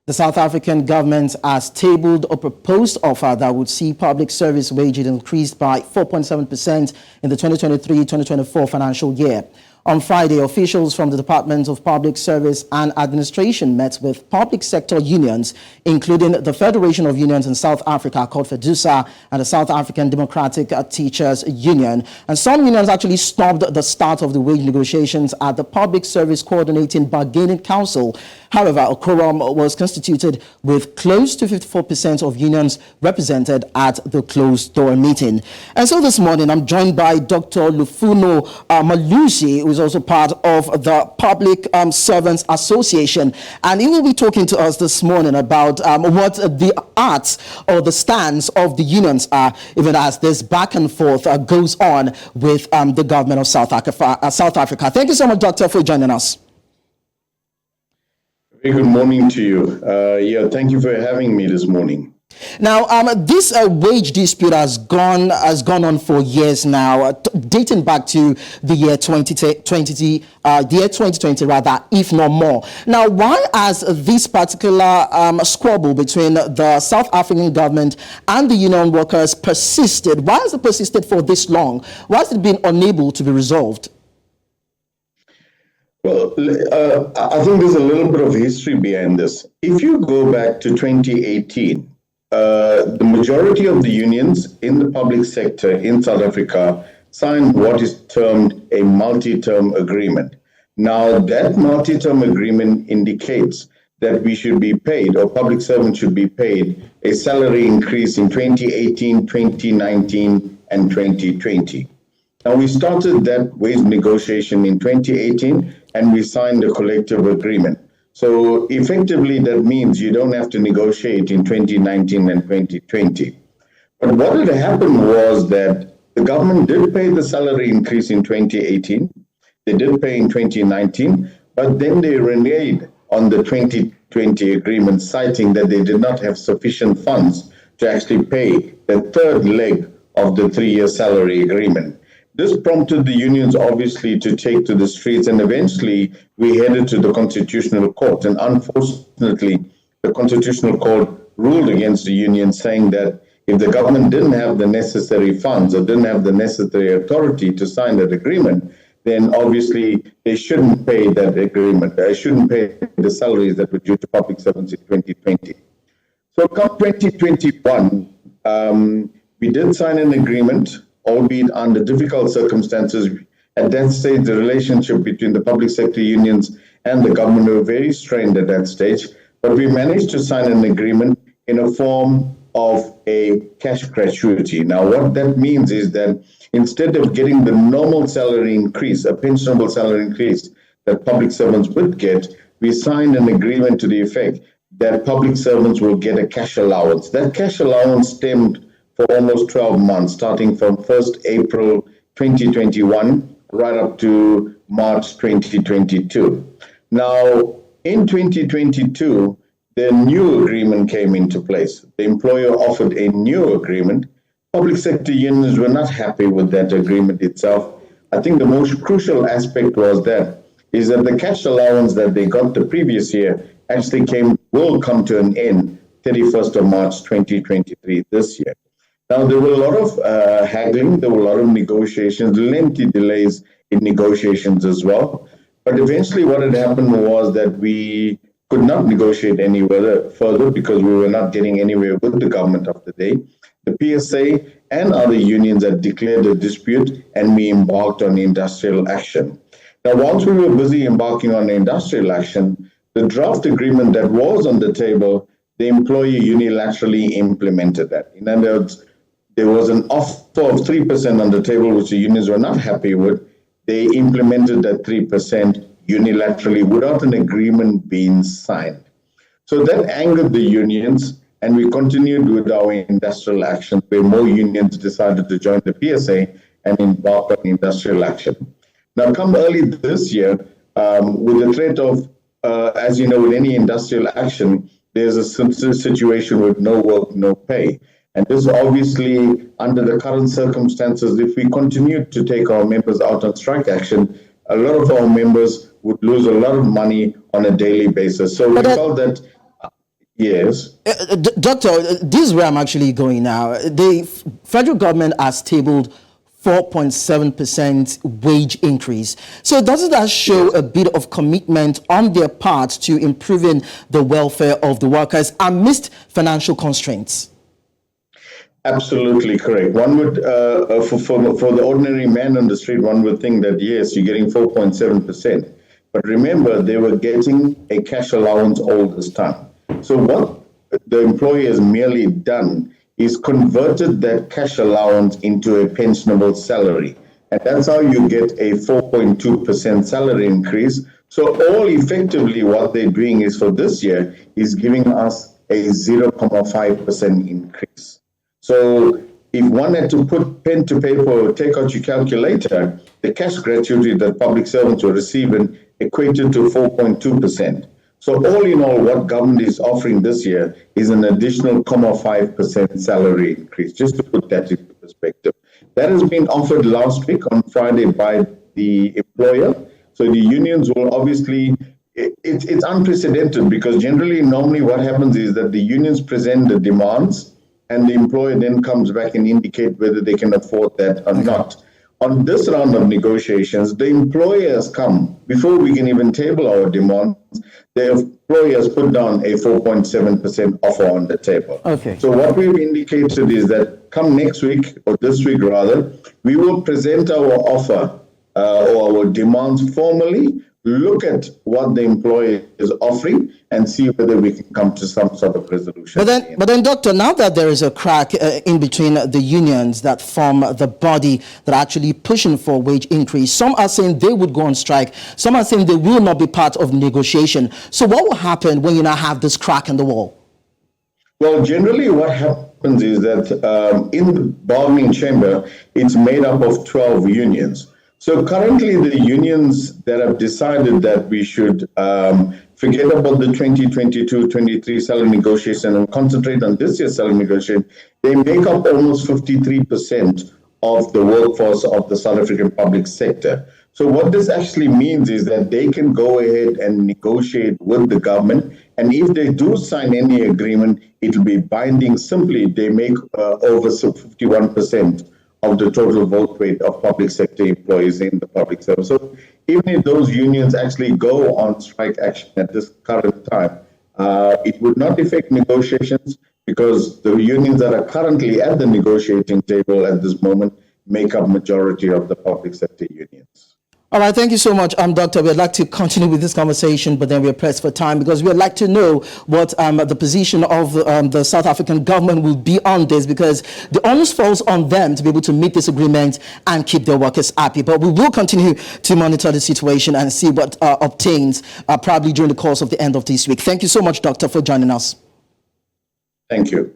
The South African government has tabled a proposed offer that would see public service wages increased by 4.7% in the 2023-2024 financial year. On Friday, officials from the Department of Public Service and Administration met with public sector unions, including the Federation of Unions in South Africa, called FEDUSA, and the South African Democratic Teachers Union. And some unions actually stopped the start of the wage negotiations at the Public Service Coordinating Bargaining Council. However, a quorum was constituted with close to 54% of unions represented at the closed-door meeting. And so this morning, I'm joined by Dr. Lufuno Mulaudi, who is also part of the Public Servants Association. And he will be talking to us this morning about what the arts or the stance of the unions are, even as this back and forth goes on with the government of South Africa. Thank you so much, Doctor, for joining us. Very good morning to you. Thank you for having me this morning. Now, this wage dispute has gone on for years now, dating back to the year 2020, rather, if not more. Now, why has this particular squabble between the South African government and the union workers persisted? Why has it persisted for this long? Why has it been unable to be resolved? Well, I think there's a little bit of history behind this. If you go back to 2018, the majority of the unions in the public sector in South Africa signed what is termed a multi-term agreement. Now, that multi-term agreement indicates that we should be paid, or public servants should be paid, a salary increase in 2018, 2019, and 2020. Now, we started that wage negotiation in 2018, and we signed a collective agreement. So effectively, that means you don't have to negotiate in 2019 and 2020. But what had happened was that the government did pay the salary increase in 2018. They did pay in 2019, but then they reneged on the 2020 agreement, citing that they did not have sufficient funds to actually pay the third leg of the 3-year salary agreement. This prompted the unions, obviously, to take to the streets, and eventually we headed to the Constitutional Court. And unfortunately, the Constitutional Court ruled against the union, saying that if the government didn't have the necessary funds or didn't have the necessary authority to sign that agreement, then obviously they shouldn't pay that agreement. They shouldn't pay the salaries that were due to public servants in 2020. So come 2021, we did sign an agreement, albeit under difficult circumstances. At that stage, the relationship between the public sector unions and the government were very strained at that stage. But we managed to sign an agreement in a form of a cash gratuity. Now, what that means is that instead of getting the normal salary increase, a pensionable salary increase that public servants would get, we signed an agreement to the effect that public servants will get a cash allowance. That cash allowance stemmed for almost 12 months, starting from 1st April 2021 right up to March 2022. Now, in 2022, the new agreement came into place. The employer offered a new agreement. Public sector unions were not happy with that agreement itself. I think the most crucial aspect was that the cash allowance that they got the previous year actually will come to an end 31st of March 2023 this year. Now, there were a lot of haggling, there were a lot of negotiations, lengthy delays in negotiations as well. But eventually what had happened was that we could not negotiate any further because we were not getting anywhere with the government of the day. The PSA and other unions had declared a dispute, and we embarked on industrial action. Now, once we were busy embarking on industrial action, the draft agreement that was on the table, the employer unilaterally implemented that. In other words, there was an offer of 3% on the table, which the unions were not happy with. They implemented that 3% unilaterally without an agreement being signed. So that angered the unions, and we continued with our industrial action, where more unions decided to join the PSA and embark on industrial action. Now, come early this year, with the threat of, as you know, with any industrial action, there's a situation with no work, no pay. And this obviously, under the current circumstances, if we continue to take our members out on strike action, a lot of our members would lose a lot of money on a daily basis. So we felt that, Yes. Doctor, this is where I'm actually going now. The federal government has tabled 4.7% wage increase. So doesn't that show a bit of commitment on their part to improving the welfare of the workers amidst financial constraints? Absolutely correct. One would, for the ordinary man on the street, one would think that, yes, you're getting 4.7%. But remember, they were getting a cash allowance all this time. So what the employer has merely done is converted that cash allowance into a pensionable salary. And that's how you get a 4.2% salary increase. So all effectively what they're doing is for this year is giving us a 0.5% increase. So if one had to put pen to paper or take out your calculator, the cash gratuity that public servants were receiving equated to 4.2%. So all in all, what government is offering this year is an additional 0.5% salary increase, just to put that into perspective. That has been offered last week on Friday by the employer. So the unions will obviously, it's unprecedented because normally what happens is that the unions present the demands and the employer then comes back and indicate whether they can afford that or not. On this round of negotiations, the employers come, before we can even table our demands, the employers put down a 4.7% offer on the table. Okay. So what we've indicated is that come next week, or this week rather, we will present our offer or our demands formally, look at what the employer is offering and see whether we can come to some sort of resolution. But then, Doctor, now that there is a crack in between the unions that form the body that are actually pushing for wage increase, some are saying they would go on strike. Some are saying they will not be part of negotiation. So what will happen when you now have this crack in the wall? Well, generally what happens is that in the bargaining chamber, it's made up of 12 unions. So currently the unions that have decided that we should forget about the 2022-23 salary negotiation and concentrate on this year's salary negotiation, they make up almost 53% of the workforce of the South African public sector. So what this actually means is that they can go ahead and negotiate with the government, and if they do sign any agreement, it will be binding. Simply, they make over 51% of the total vote rate of public sector employees in the public service. So even if those unions actually go on strike action at this current time, it would not affect negotiations because the unions that are currently at the negotiating table at this moment make up majority of the public sector unions. All right, thank you so much, Doctor. We'd like to continue with this conversation, but then we're pressed for time because we'd like to know what the position of the South African government will be on this, because the onus falls on them to be able to meet this agreement and keep their workers happy. But we will continue to monitor the situation and see what obtains probably during the course of the end of this week. Thank you so much, Doctor, for joining us. Thank you.